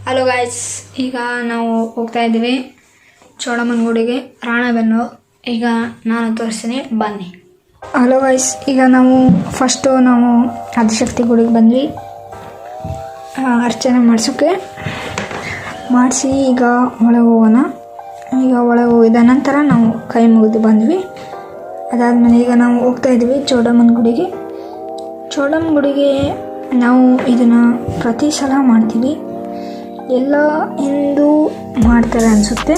Hello guys, ಈಗ ನಾವು ಹೋಗ್ತಾ ಇದ್ದೀವಿ ಚೋಡಮ್ಮನ ಗುಡಿಗೆ ರಾಣೆಬೆನ್ನೂರು. ಈಗ ನಾನು ತೋರಿಸ್ತೀನಿ, ಬನ್ನಿ. ಹಲೋ ಗಾಯ್ಸ್, ಈಗ ನಾವು ಫಸ್ಟು ಆದಿಶಕ್ತಿ ಗುಡಿಗೆ ಬಂದ್ವಿ ಅರ್ಚನೆ ಮಾಡಿಸೋಕ್ಕೆ. ಮಾಡಿಸಿ ಈಗ ಒಳಗೆ ಹೋಗೋಣ. ಈಗ ಒಳಗೆ ಹೋಗಿದ ನಂತರ ನಾವು ಕೈ ಮುಗಿದು ಬಂದ್ವಿ. ಅದಾದಮೇಲೆ ಈಗ ನಾವು ಹೋಗ್ತಾ ಇದ್ವಿ ಚೋಡಮ್ಮನ ಗುಡಿಗೆ. ಚೋಡಮ್ಮನ ಗುಡಿಗೆ ನಾವು ಇದನ್ನು ಪ್ರತಿ ಸಲ ಮಾಡ್ತೀವಿ. ಎಲ್ಲ ಹಿಂದೂ ಮಾಡ್ತಾರೆ ಅನಿಸುತ್ತೆ,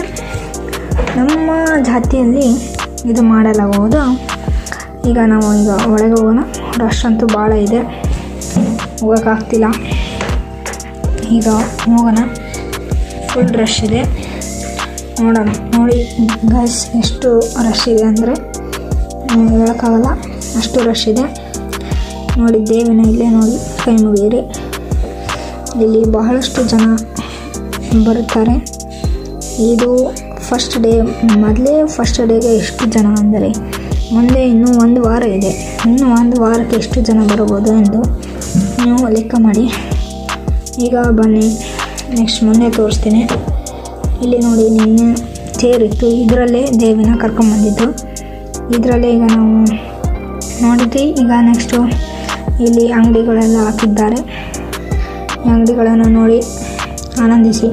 ನಮ್ಮ ಜಾತಿಯಲ್ಲಿ ಇದು ಮಾಡಲಾಗುವುದು. ಈಗ ನಾವು ಒಳಗೆ ಹೋಗೋಣ. ರಶ್ ಅಂತೂ ಭಾಳ ಇದೆ, ಹೋಗೋಕ್ಕಾಗ್ತಿಲ್ಲ. ಈಗ ಹೋಗೋಣ. ಫುಲ್ ರಶ್ ಇದೆ, ನೋಡೋಣ. ನೋಡಿ ಗೈಸ್, ಎಷ್ಟು ರಶ್ ಇದೆ ಅಂದರೆ ಹೇಳೋಕ್ಕಾಗಲ್ಲ, ಅಷ್ಟು ರಶ್ ಇದೆ. ನೋಡಿ ದೇವಿನ ಇಲ್ಲೇ ನೋಡಿ, ಕೈ ಮುಗಿಯಿರಿ. ಇಲ್ಲಿ ಬಹಳಷ್ಟು ಜನ ಬರುತ್ತಾರೆ. ಇದು ಫಸ್ಟ್ ಡೇ. ಮೊದಲೇ ಫಸ್ಟ್ ಡೇಗೆ ಎಷ್ಟು ಜನ ಅಂದರೆ ಮುಂದೆ ಇನ್ನೂ ಒಂದು ವಾರ ಇದೆ. ಇನ್ನೂ ಒಂದು ವಾರಕ್ಕೆ ಎಷ್ಟು ಜನ ಬರಬಹುದು ಎಂದು ನೀವು ಲೆಕ್ಕ ಮಾಡಿ. ಈಗ ಬನ್ನಿ, ನೆಕ್ಸ್ಟ್ ಮುಂದೆ ತೋರಿಸ್ತೀನಿ. ಇಲ್ಲಿ ನೋಡಿ, ನಿನ್ನೆ ತೇರಿತ್ತು, ಇದರಲ್ಲೇ ದೇವಿನ ಕರ್ಕೊಂಬಂದಿದ್ದು. ಇದರಲ್ಲೇ ಈಗ ನಾವು ನೋಡಿದ್ವಿ. ಈಗ ನೆಕ್ಸ್ಟು ಇಲ್ಲಿ ಅಂಗಡಿಗಳೆಲ್ಲ ಹಾಕಿದ್ದಾರೆ. ಈ ಅಂಗಡಿಗಳನ್ನು ನೋಡಿ ಆನಂದಿಸಿ.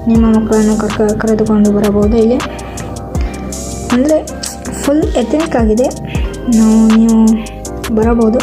ನಿಮ್ಮ ಮಕ್ಕಳನ್ನು ಕರೆದುಕೊಂಡು ಬರಬಹುದು. ಇಲ್ಲಿ ಅಂದರೆ ಫುಲ್ ಎಥೆನಿಕ್ ಆಗಿದೆ, ನೀವು ಬರಬಹುದು.